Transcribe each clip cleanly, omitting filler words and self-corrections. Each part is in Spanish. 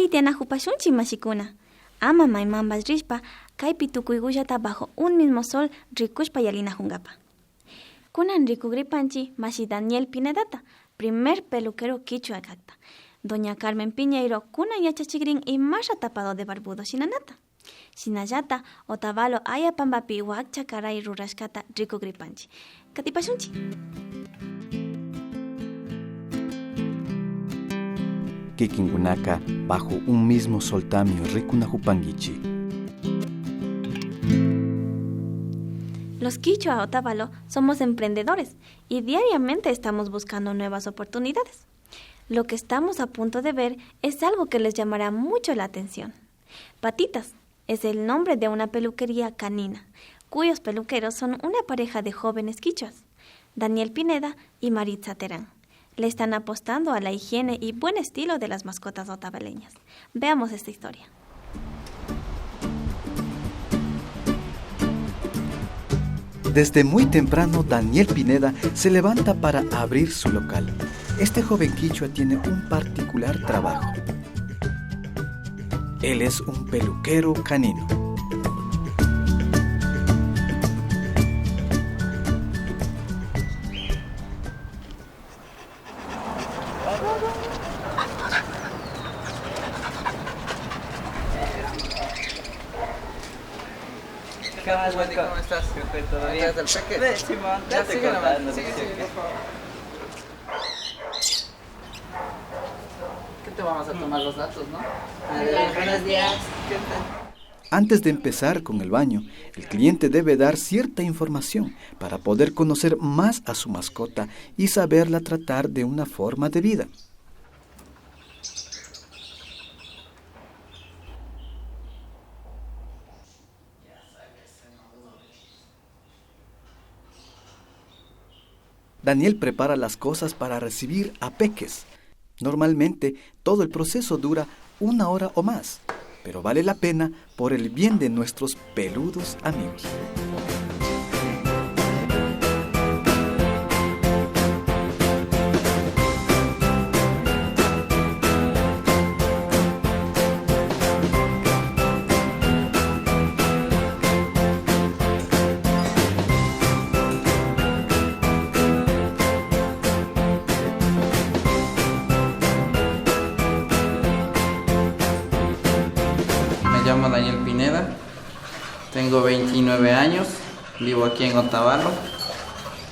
Tiana jupashunchi mashikuna. Ama maymambas rishpa, kaypi tukuygullata bajo un mismo sol rikushpa yalinajungapa. Kunan rikugripanchi mashi Daniel Pinedata, primer peluquero quichua kaqta. Doña Carmen Piñeiro kunan yachachigrin imasha tapado de barbudo shinanata. Shinallata Otavalo ayapambapi wakcha karay rurashkata rikugripanchi. Katipashunchi. Kikinkunaka bajo un mismo soltamio rikunajupanguichi. Los quichua Otavalo somos emprendedores y diariamente estamos buscando nuevas oportunidades. Lo que estamos a punto de ver es algo que les llamará mucho la atención. Patitas es el nombre de una peluquería canina, cuyos peluqueros son una pareja de jóvenes quichuas, Daniel Pineda y Maritza Terán. Le están apostando a la higiene y buen estilo de las mascotas otavaleñas. Veamos esta historia. Desde muy temprano, Daniel Pineda se levanta para abrir su local. Este joven quichua tiene un particular trabajo. Él es un peluquero canino. ¿Cómo estás? ¿Todavía del peque? Simón, Ya date sigue nomás, contando. sigue, por favor. ¿Qué te vamos a tomar los datos, no? Buenos días. ¿Qué tal? Antes de empezar con el baño, el cliente debe dar cierta información para poder conocer más a su mascota y saberla tratar de una forma debida. Daniel prepara las cosas para recibir a peques. Normalmente todo el proceso dura 1 hora o más, pero vale la pena por el bien de nuestros peludos amigos. Me llamo Daniel Pineda, tengo 29 años, vivo aquí en Otavalo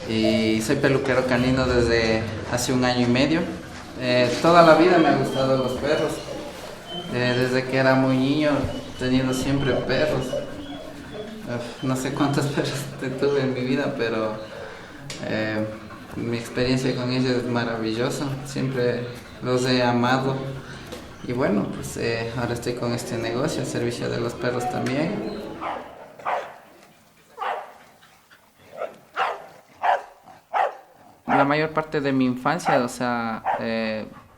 y soy peluquero canino desde hace 1 año y medio. Toda la vida me han gustado los perros, desde que era muy niño, teniendo siempre perros. No sé cuántos perros tuve en mi vida, pero mi experiencia con ellos es maravillosa, siempre los he amado. Y bueno, pues ahora estoy con este negocio, al servicio de los perros también. La mayor parte de mi infancia, o sea,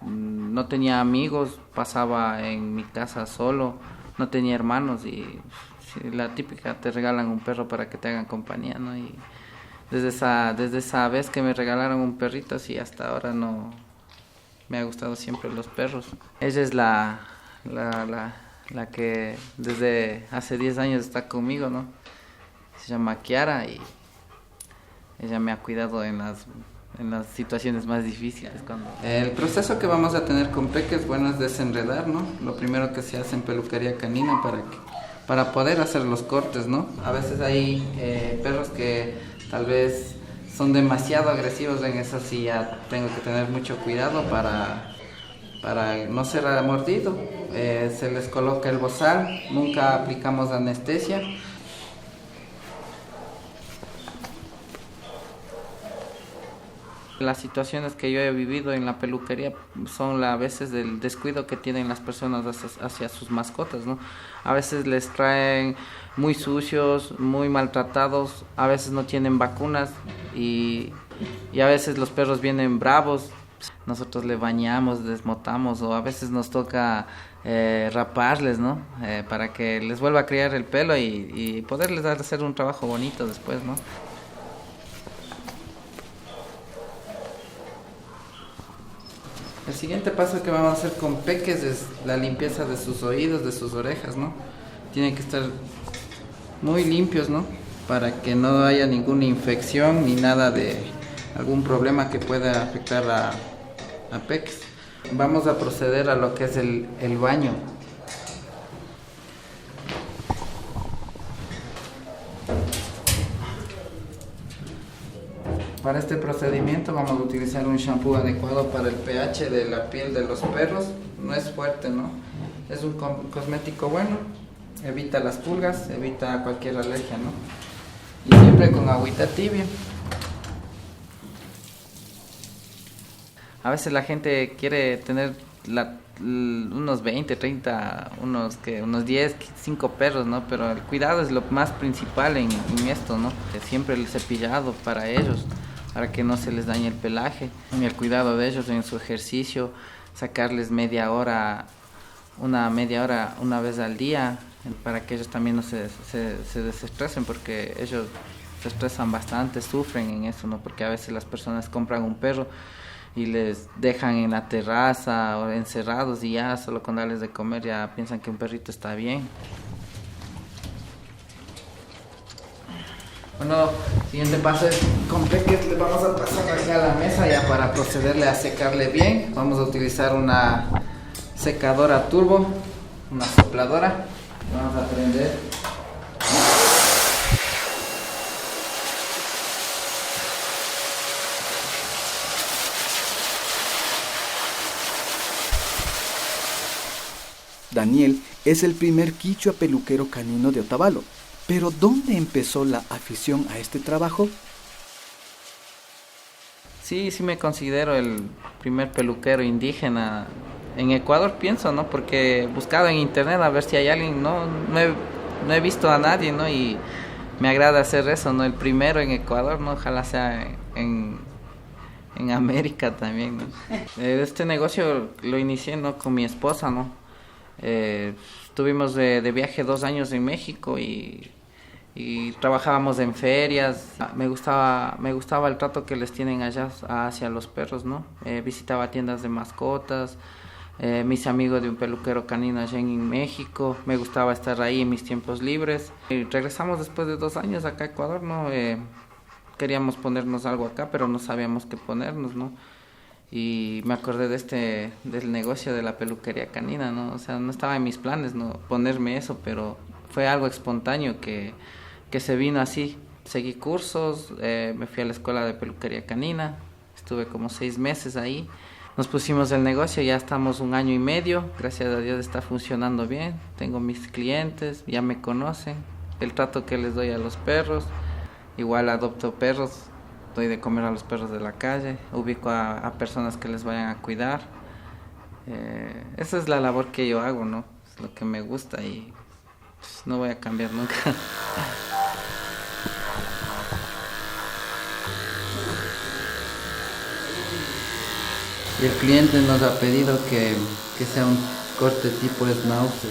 no tenía amigos, pasaba en mi casa solo, no tenía hermanos y la típica, te regalan un perro para que te hagan compañía, ¿no? Y desde esa vez que me regalaron un perrito, así hasta ahora no... Me ha gustado siempre los perros. Ella es la que desde hace 10 años está conmigo, ¿no? Se llama Kiara y ella me ha cuidado en las situaciones más difíciles. El proceso que vamos a tener con peques, bueno, es desenredar, ¿no? Lo primero que se hace en peluquería canina para poder hacer los cortes, ¿no? A veces hay perros que tal vez son demasiado agresivos, en eso sí ya tengo que tener mucho cuidado para no ser mordido. Se les coloca el bozal, nunca aplicamos anestesia. Las situaciones que yo he vivido en la peluquería son a veces del descuido que tienen las personas hacia sus mascotas, ¿no? A veces les traen muy sucios, muy maltratados, a veces no tienen vacunas y a veces los perros vienen bravos. Nosotros le bañamos, desmotamos o a veces nos toca raparles, ¿no? Para que les vuelva a criar el pelo y poderles hacer un trabajo bonito después, ¿no? El siguiente paso que vamos a hacer con peques es la limpieza de sus oídos, de sus orejas, ¿no? Tienen que estar muy limpios, ¿no? Para que no haya ninguna infección ni nada de algún problema que pueda afectar a peques. Vamos a proceder a lo que es el baño. Para este procedimiento vamos a utilizar un shampoo adecuado para el pH de la piel de los perros. No es fuerte, ¿no? Es un cosmético bueno, evita las pulgas, evita cualquier alergia, ¿no? Y siempre con agüita tibia. A veces la gente quiere tener unos 20, 30, unos 10, 5 perros, ¿no? Pero el cuidado es lo más principal en esto, ¿no? Que siempre el cepillado para ellos, para que no se les dañe el pelaje, y el cuidado de ellos en su ejercicio, sacarles media hora una vez al día, para que ellos también no se desestresen, porque ellos se estresan bastante, sufren en eso, ¿no? Porque a veces las personas compran un perro y les dejan en la terraza o encerrados y ya solo con darles de comer ya piensan que un perrito está bien. Bueno, siguiente paso es con peques le vamos a pasar aquí a la mesa ya para procederle a secarle bien. Vamos a utilizar una secadora turbo, una sopladora. Vamos a prender. Daniel es el primer quichua peluquero canino de Otavalo. Pero ¿dónde empezó la afición a este trabajo? Sí me considero el primer peluquero indígena en Ecuador, pienso, ¿no? Porque he buscado en internet a ver si hay alguien, no he visto a nadie, ¿no? Y me agrada hacer eso, ¿no? El primero en Ecuador, ¿no? Ojalá sea en América también, ¿no? Este negocio lo inicié, ¿no? Con mi esposa, ¿no? Estuvimos de viaje 2 años en México y trabajábamos en ferias. Me gustaba el trato que les tienen allá hacia los perros, ¿no? Visitaba tiendas de mascotas, mis amigos de un peluquero canino allá en México. Me gustaba estar ahí en mis tiempos libres. Y regresamos después de 2 años acá a Ecuador, ¿no? Queríamos ponernos algo acá, pero no sabíamos qué ponernos, ¿no? Y me acordé del negocio de la peluquería canina, ¿no? O sea, no estaba en mis planes, ¿no? Ponerme eso, pero fue algo espontáneo que se vino así. Seguí cursos, me fui a la escuela de peluquería canina, estuve como 6 meses ahí. Nos pusimos el negocio, ya estamos 1 año y medio, gracias a Dios está funcionando bien. Tengo mis clientes, ya me conocen, el trato que les doy a los perros, igual adopto perros. Doy de comer a los perros de la calle, ubico a personas que les vayan a cuidar. Esa es la labor que yo hago, ¿no? Es lo que me gusta y pues, no voy a cambiar nunca. Y el cliente nos ha pedido que sea un corte tipo schnauzer.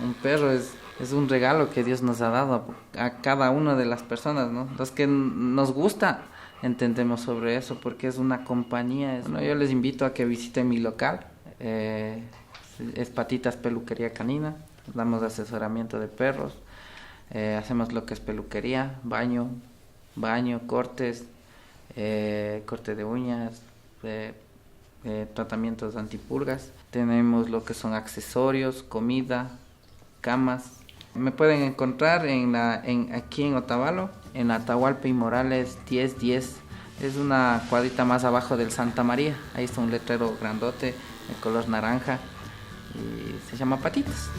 Un perro es un regalo que Dios nos ha dado a cada una de las personas, ¿no? Los que nos gusta entendemos sobre eso porque es una compañía. Bueno, yo les invito a que visiten mi local, es Patitas Peluquería Canina, damos asesoramiento de perros, hacemos lo que es peluquería, baño, cortes, corte de uñas, tratamientos antipulgas, tenemos lo que son accesorios, comida, camas. Me pueden encontrar aquí en Otavalo, en Atahualpa y Morales 1010. Es una cuadrita más abajo del Santa María. Ahí está un letrero grandote de color naranja y se llama Patitas.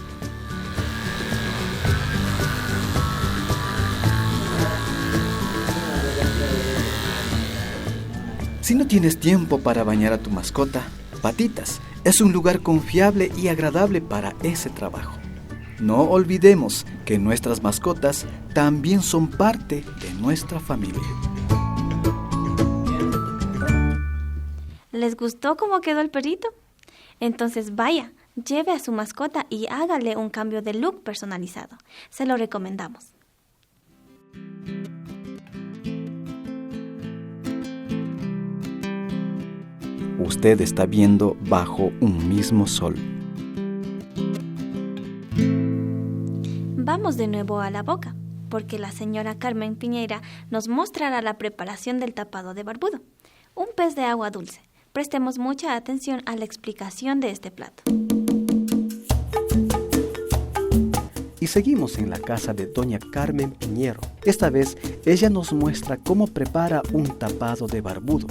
Si no tienes tiempo para bañar a tu mascota, Patitas es un lugar confiable y agradable para ese trabajo. No olvidemos que nuestras mascotas también son parte de nuestra familia. ¿Les gustó cómo quedó el perrito? Entonces vaya, lleve a su mascota y hágale un cambio de look personalizado. Se lo recomendamos. usted está viendo bajo un mismo sol. Vamos de nuevo a la boca, porque la señora Carmen Piñeira nos mostrará la preparación del tapado de barbudo, un pez de agua dulce. Prestemos mucha atención a la explicación de este plato. Y seguimos en la casa de doña Carmen Piñero. Esta vez ella nos muestra cómo prepara un tapado de barbudo,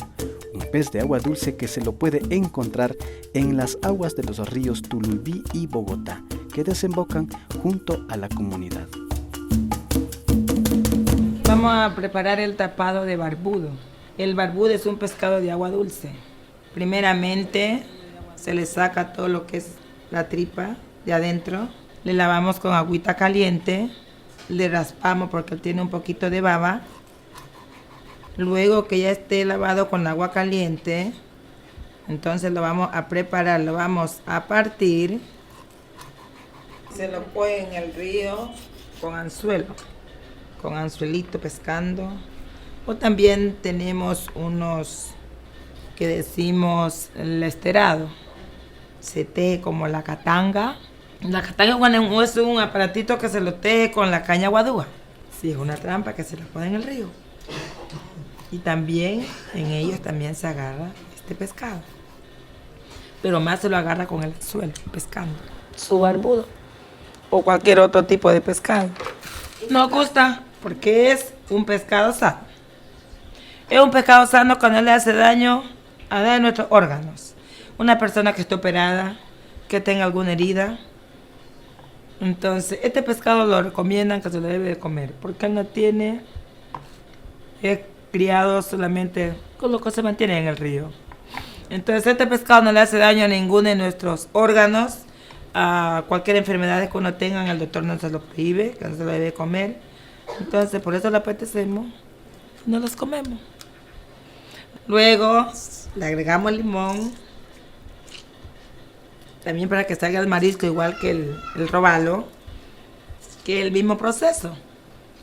un pez de agua dulce que se lo puede encontrar en las aguas de los ríos Tulubí y Bogotá, que desembocan junto a la comunidad. Vamos a preparar el tapado de barbudo. El barbudo es un pescado de agua dulce. Primeramente se le saca todo lo que es la tripa de adentro. Le lavamos con agüita caliente, le raspamos porque tiene un poquito de baba. Luego que ya esté lavado con agua caliente, entonces lo vamos a preparar, lo vamos a partir. Se lo pone en el río con anzuelo, con anzuelito pescando. O también tenemos unos que decimos el esterado. Se teje como la catanga. La catanga es un aparatito que se lo teje con la caña guadúa. Sí, es una trampa que se la pone en el río. Y también en ellos también se agarra este pescado. Pero más se lo agarra con el anzuelo, pescando. Su barbudo. O cualquier otro tipo de pescado. Nos gusta porque es un pescado sano. Es un pescado sano que no le hace daño a nada de nuestros órganos. Una persona que esté operada, que tenga alguna herida. Entonces, este pescado lo recomiendan que se lo debe de comer, porque él no tiene, es criado solamente con lo que se mantiene en el río. Entonces, este pescado no le hace daño a ninguno de nuestros órganos, a cualquier enfermedad que uno tenga, el doctor no se lo prohíbe, que no se lo debe comer. Entonces, por eso lo apetecemos y no los comemos. Luego, le agregamos limón. También para que salga el marisco igual que el robalo, que es el mismo proceso.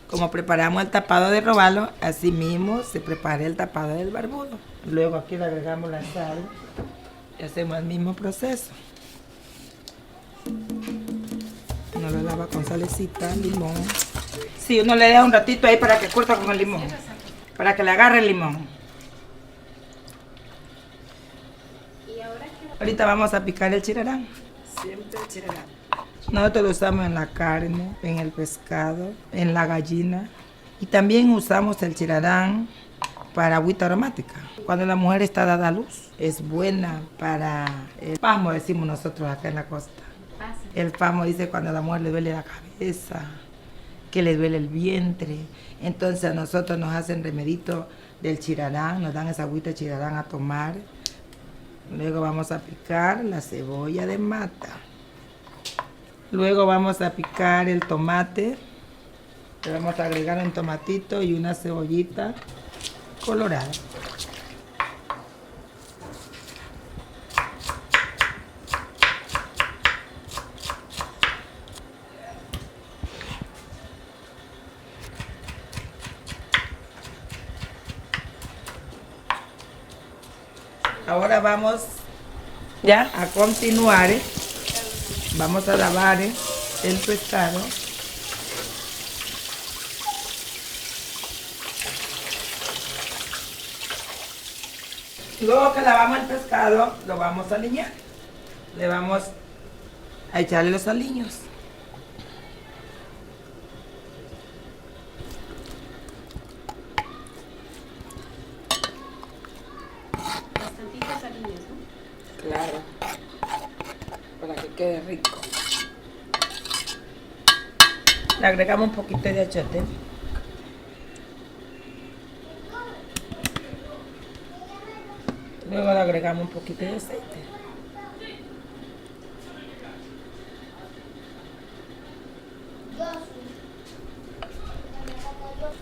Como preparamos el tapado de robalo, así mismo se prepara el tapado del barbudo. Luego aquí le agregamos la sal y hacemos el mismo proceso. Uno lo lava con salecita, limón. Sí, uno le deja un ratito ahí para que curta con el limón, para que le agarre el limón. Ahorita vamos a picar el chirarán. Siempre el chirarán. Nosotros lo usamos en la carne, en el pescado, en la gallina. Y también usamos el chirarán para agüita aromática. Cuando la mujer está dada a luz, es buena para el pasmo, decimos nosotros acá en la costa. El pasmo dice cuando a la mujer le duele la cabeza, que le duele el vientre. Entonces a nosotros nos hacen remedito del chirarán, nos dan esa agüita de chirarán a tomar. Luego vamos a picar la cebolla de mata. Luego vamos a picar el tomate. Le vamos a agregar un tomatito y una cebollita colorada. Ahora vamos ya a continuar. Vamos a lavar el pescado. Luego que lavamos el pescado, lo vamos a aliñar. Le vamos a echarle los aliños. Bastantitos aliños, ¿no? Claro, para que quede rico. Le agregamos un poquito de achiote. Luego le agregamos un poquito de aceite.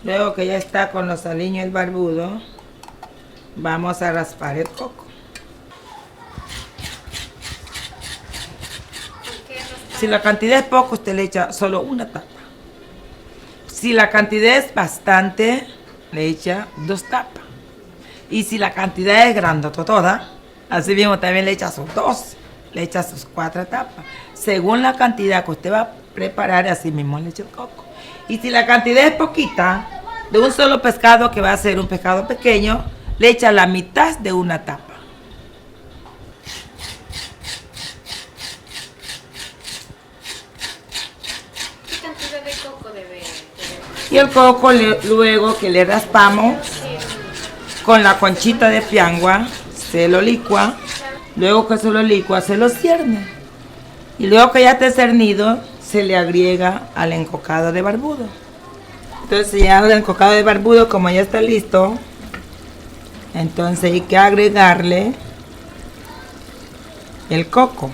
Luego que ya está con los aliños el barbudo, vamos a raspar el coco. Si la cantidad es poco, usted le echa solo una tapa. Si la cantidad es bastante, le echa 2 tapas. Y si la cantidad es grandota toda, Así mismo también le echa sus 2, le echa sus 4 tapas. Según la cantidad que usted va a preparar, así mismo le echa el coco. Y si la cantidad es poquita, de un solo pescado que va a ser un pescado pequeño, le echa la mitad de una tapa. ¿Qué cantidad de coco debe? Y el coco luego que le raspamos con la conchita de piangua, se lo licua. Luego que se lo licua, se lo cierne. Y luego que ya esté cernido, se le agrega al encocado de barbudo. Entonces ya el encocado de barbudo, como ya está listo, entonces hay que agregarle el coco.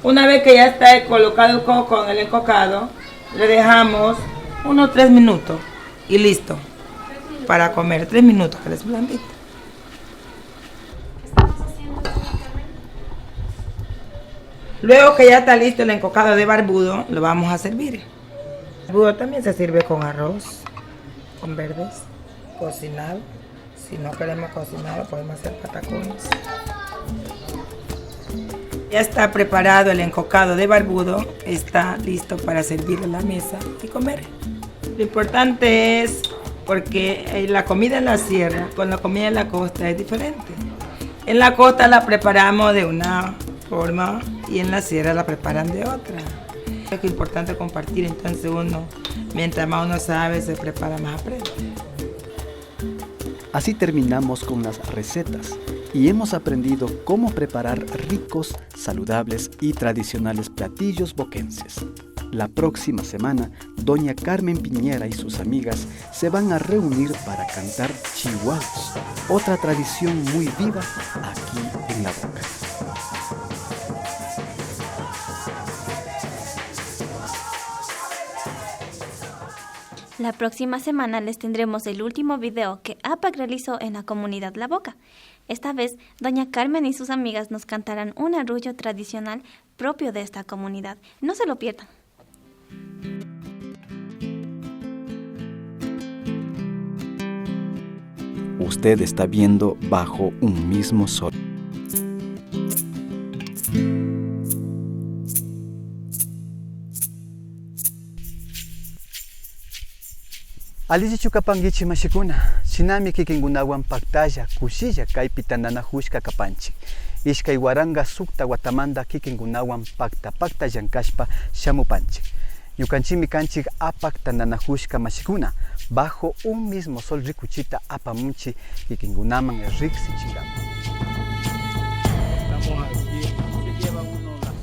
Una vez que ya está colocado el coco en el encocado, le dejamos unos 3 minutos y listo para comer. 3 minutos que les blandito. Luego que ya está listo el encocado de barbudo, lo vamos a servir. El barbudo también se sirve con arroz, con verdes, cocinado. Si no queremos cocinado, podemos hacer patacones. Ya está preparado el encocado de barbudo, está listo para servir en la mesa y comer. Lo importante es, porque la comida en la sierra con la comida en la costa es diferente. En la costa la preparamos de una forma y en la sierra la preparan de otra. Es importante compartir, entonces uno, mientras más uno sabe, se prepara, más aprende. Así terminamos con las recetas y hemos aprendido cómo preparar ricos, saludables y tradicionales platillos boquenses. La próxima semana, doña Carmen Piñera y sus amigas se van a reunir para cantar chihuahuas, otra tradición muy viva aquí en La Boca. La próxima semana les tendremos el último video que APAC realizó en la comunidad La Boca. Esta vez, doña Carmen y sus amigas nos cantarán un arrullo tradicional propio de esta comunidad. No se lo pierdan. Usted está viendo Bajo un mismo sol. Alici chukapangichi mashikuna, shinami kikingunawan paktalla, kushilla kaypi tananahushka kapanchik. Ishkay waranga sukta watamanda kikingunawan pakta llankashpa shamupanchik. Yukanchimi kanchik apak tananahushka mashikuna, bajo un mismo sol rikuchita apamunchi kikingunaman riksichingama.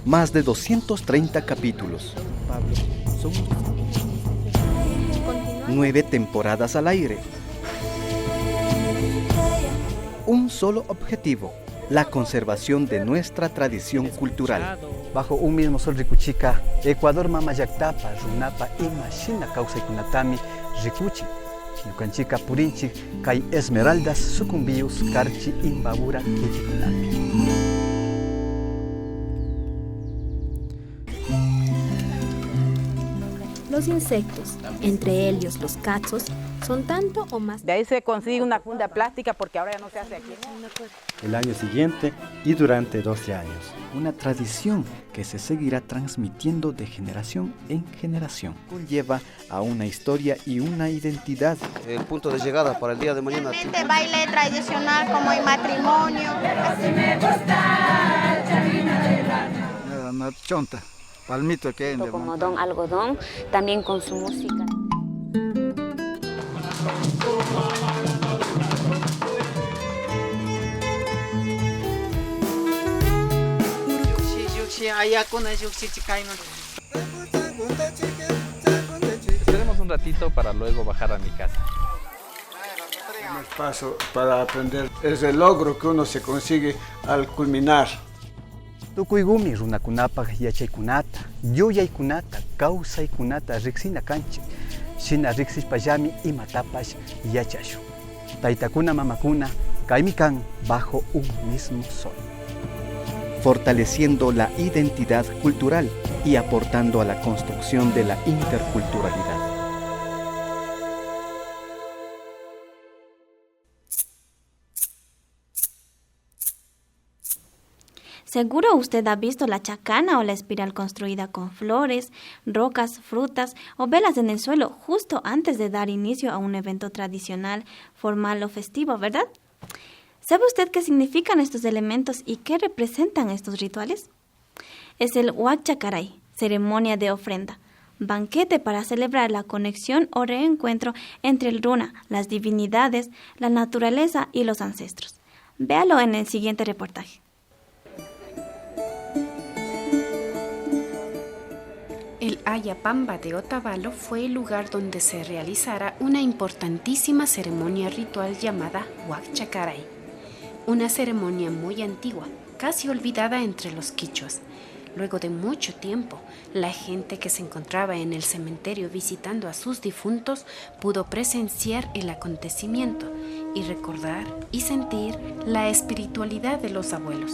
Más de 230 capítulos. 9 temporadas al aire. Un solo objetivo, la conservación de nuestra tradición cultural. Bajo un mismo sol rikuchika, Ecuador mamayaktapa, runapa imashina kausaykunatami rikuchi. Yukanchika purinchi kay esmeraldas sucumbius karchi imbabura kikikunami. Los insectos, entre ellos los cachos, son tanto o más. De ahí se consigue una funda plástica porque ahora ya no se hace aquí. El año siguiente y durante 12 años. Una tradición que se seguirá transmitiendo de generación en generación. Conlleva a una historia y una identidad. El punto de llegada para el día de mañana. Baile tradicional como el matrimonio. Chonta. Palmito que como don algodón, también con su música. Esperemos un ratito para luego bajar a mi casa. El paso para aprender es el logro que uno se consigue al culminar. Tukuygumi runakunapaq yachaykunata, yuyaykunata, kawsaykunata riksina kanchik. Shina riksishpallami imatapash yachashun. Taytakuna mamakuna, kaymi kan bajo un mismo sol. Fortaleciendo la identidad cultural y aportando a la construcción de la interculturalidad. Seguro usted ha visto la chacana o la espiral construida con flores, rocas, frutas o velas en el suelo justo antes de dar inicio a un evento tradicional, formal o festivo, ¿verdad? ¿Sabe usted qué significan estos elementos y qué representan estos rituales? Es el Huacchacaray, ceremonia de ofrenda, banquete para celebrar la conexión o reencuentro entre el runa, las divinidades, la naturaleza y los ancestros. Véalo en el siguiente reportaje. El Ayapamba de Otavalo fue el lugar donde se realizara una importantísima ceremonia ritual llamada Huacchacaray, una ceremonia muy antigua, casi olvidada entre los quichuas. Luego de mucho tiempo, la gente que se encontraba en el cementerio visitando a sus difuntos pudo presenciar el acontecimiento y recordar y sentir la espiritualidad de los abuelos.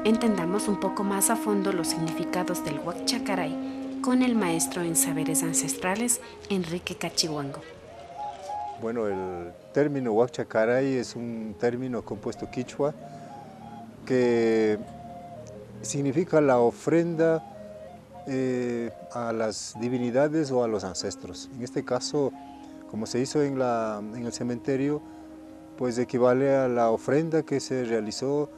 Entendamos un poco más a fondo los significados del Huacchacaray con el maestro en saberes ancestrales, Enrique Cachihuango. Bueno, el término Huacchacaray es un término compuesto quichua que significa la ofrenda a las divinidades o a los ancestros. En este caso, como se hizo en el cementerio, pues equivale a la ofrenda que se realizó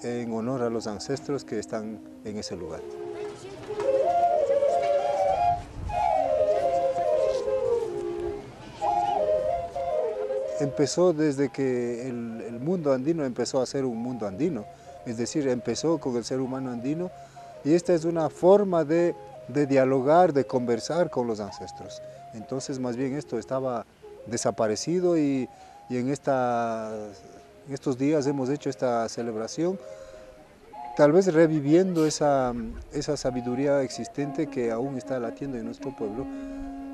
en honor a los ancestros que están en ese lugar. Empezó desde que el mundo andino empezó a ser un mundo andino, es decir, empezó con el ser humano andino, y esta es una forma de dialogar, de conversar con los ancestros. Entonces, más bien esto estaba desaparecido y en estos días hemos hecho esta celebración, tal vez reviviendo esa sabiduría existente que aún está latiendo en nuestro pueblo,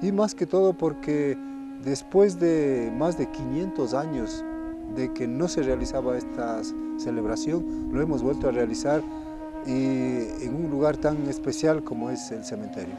y más que todo porque después de más de 500 años de que no se realizaba esta celebración, lo hemos vuelto a realizar y en un lugar tan especial como es el cementerio.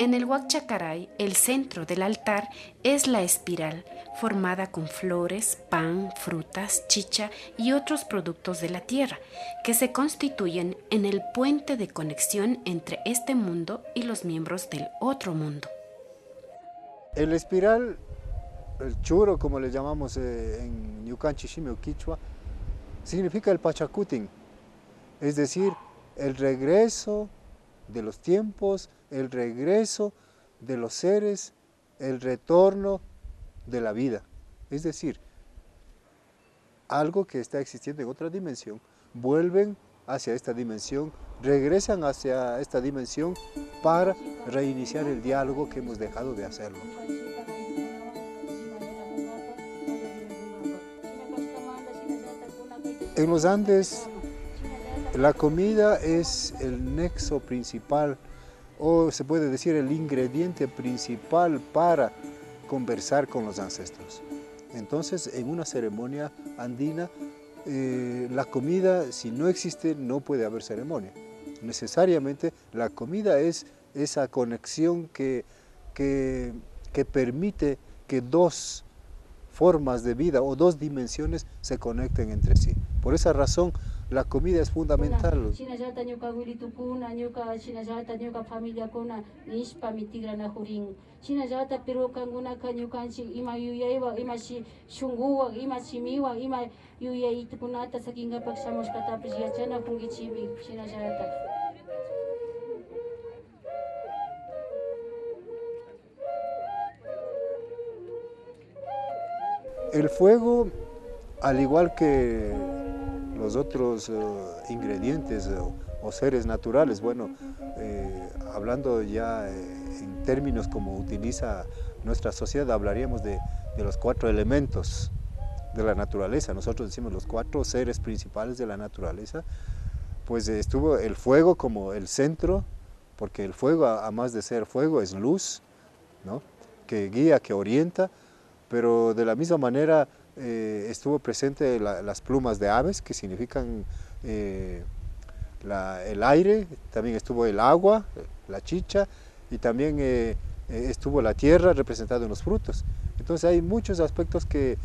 En el Huacchacaray, el centro del altar es la espiral, formada con flores, pan, frutas, chicha y otros productos de la tierra, que se constituyen en el puente de conexión entre este mundo y los miembros del otro mundo. El espiral, el churo, como le llamamos en Ñucanchi Xime o Quichua, significa el Pachacutin, es decir, el regreso de los tiempos, el regreso de los seres, el retorno de la vida. Es decir, algo que está existiendo en otra dimensión, vuelven hacia esta dimensión, regresan hacia esta dimensión para reiniciar el diálogo que hemos dejado de hacerlo. En los Andes, la comida es el nexo principal, o se puede decir el ingrediente principal para conversar con los ancestros. Entonces, en una ceremonia andina, la comida, si no existe, no puede haber ceremonia. Necesariamente la comida es esa conexión que permite que dos formas de vida o dos dimensiones se conecten entre sí. Por esa razón, la comida es fundamental. El fuego, al igual que los otros ingredientes o seres naturales, bueno, hablando ya en términos como utiliza nuestra sociedad, hablaríamos de los 4 elementos de la naturaleza. Nosotros decimos los 4 seres principales de la naturaleza. Pues estuvo el fuego como el centro, porque el fuego, además de ser fuego, es luz, ¿no?, que guía, que orienta, pero de la misma manera estuvo presente las plumas de aves, que significan el aire, también estuvo el agua, la chicha, y también estuvo la tierra representada en los frutos. Entonces hay muchos aspectos que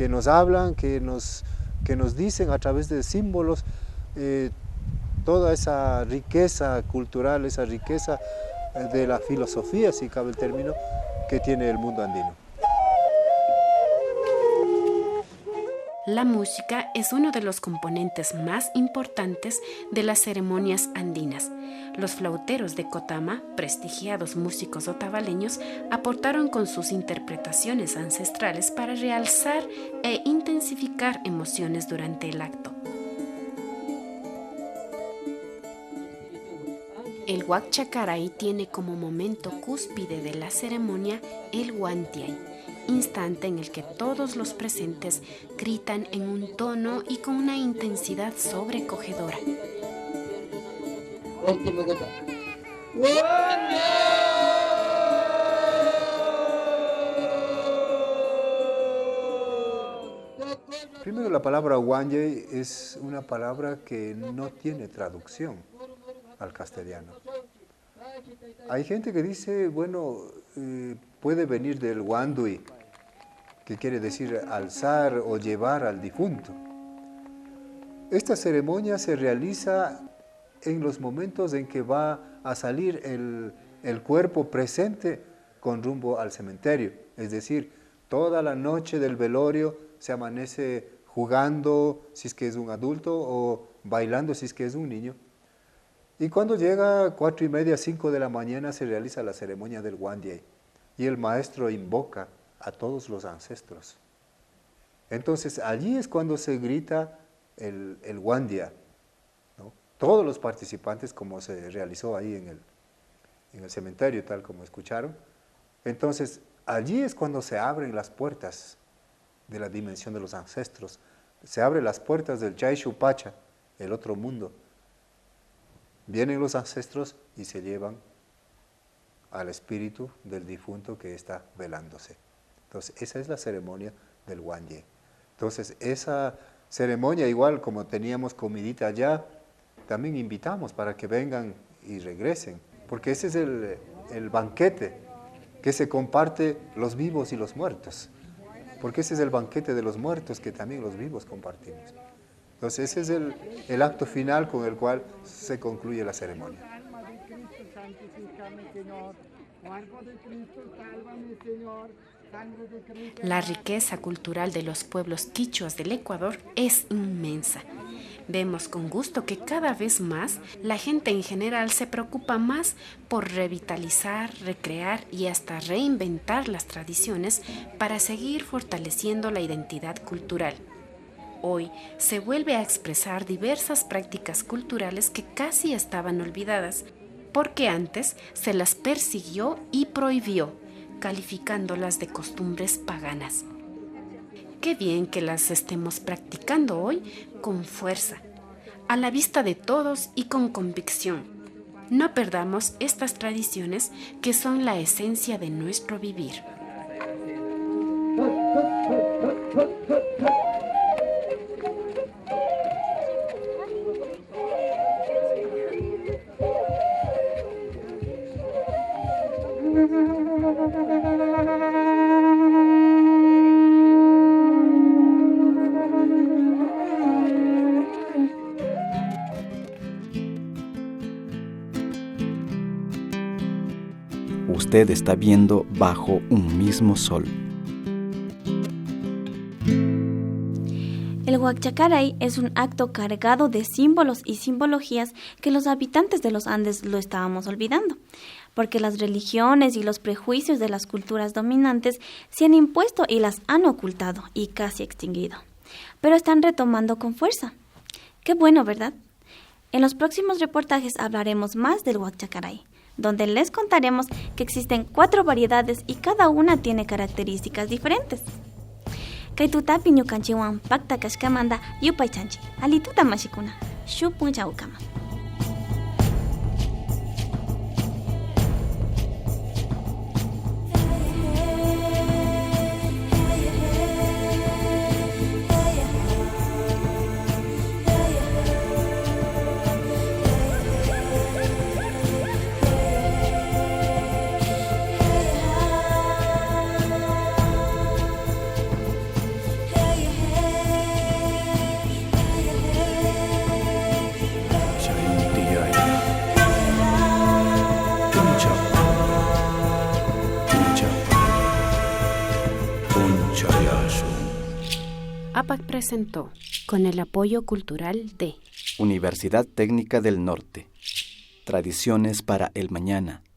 nos hablan, que nos dicen a través de símbolos toda esa riqueza cultural, esa riqueza de la filosofía, si cabe el término, que tiene el mundo andino. La música es uno de los componentes más importantes de las ceremonias andinas. Los flauteros de Cotama, prestigiados músicos otavaleños, aportaron con sus interpretaciones ancestrales para realzar e intensificar emociones durante el acto. El Huacchacaray tiene como momento cúspide de la ceremonia el Huantiay, instante en el que todos los presentes gritan en un tono y con una intensidad sobrecogedora. Primero, la palabra Huanyay es una palabra que no tiene traducción al castellano. Hay gente que dice, bueno, puede venir del Huandui, que quiere decir alzar o llevar al difunto. Esta ceremonia se realiza en los momentos en que va a salir el cuerpo presente con rumbo al cementerio. Es decir, toda la noche del velorio se amanece jugando si es que es un adulto o bailando si es que es un niño. Y cuando llega 4:30, 5 de la mañana se realiza la ceremonia del Huanyay y el maestro invoca a todos los ancestros. Entonces allí es cuando se grita el Huandia, ¿no? Todos los participantes, como se realizó ahí en el cementerio, tal como escucharon. Entonces allí es cuando se abren las puertas de la dimensión de los ancestros. Se abren las puertas del Chaishupacha, el otro mundo. Vienen los ancestros y se llevan al espíritu del difunto que está velándose. Entonces, esa es la ceremonia del Huanyay. Entonces, esa ceremonia, igual como teníamos comidita allá, también invitamos para que vengan y regresen, porque ese es el banquete que se comparte los vivos y los muertos, porque ese es el banquete de los muertos que también los vivos compartimos. Entonces, ese es el acto final con el cual se concluye la ceremonia. La riqueza cultural de los pueblos quichuas del Ecuador es inmensa. Vemos con gusto que cada vez más la gente en general se preocupa más por revitalizar, recrear y hasta reinventar las tradiciones para seguir fortaleciendo la identidad cultural. Hoy se vuelve a expresar diversas prácticas culturales que casi estaban olvidadas, porque antes se las persiguió y prohibió, calificándolas de costumbres paganas. Qué bien que las estemos practicando hoy con fuerza, a la vista de todos y con convicción. No perdamos estas tradiciones que son la esencia de nuestro vivir. Usted está viendo Bajo un mismo sol. El Huacchacaray es un acto cargado de símbolos y simbologías que los habitantes de los Andes lo estábamos olvidando, porque las religiones y los prejuicios de las culturas dominantes se han impuesto y las han ocultado y casi extinguido, pero están retomando con fuerza. Qué bueno, ¿verdad? En los próximos reportajes hablaremos más del Huacchacaray, donde les contaremos que existen 4 variedades y cada una tiene características diferentes. Kaitutapi ñukanchiwan pakta kashkamanta yupay chanchi, alituta mashikuna, shupun chawkama. APAC presentó, con el apoyo cultural de Universidad Técnica del Norte. Tradiciones para el mañana.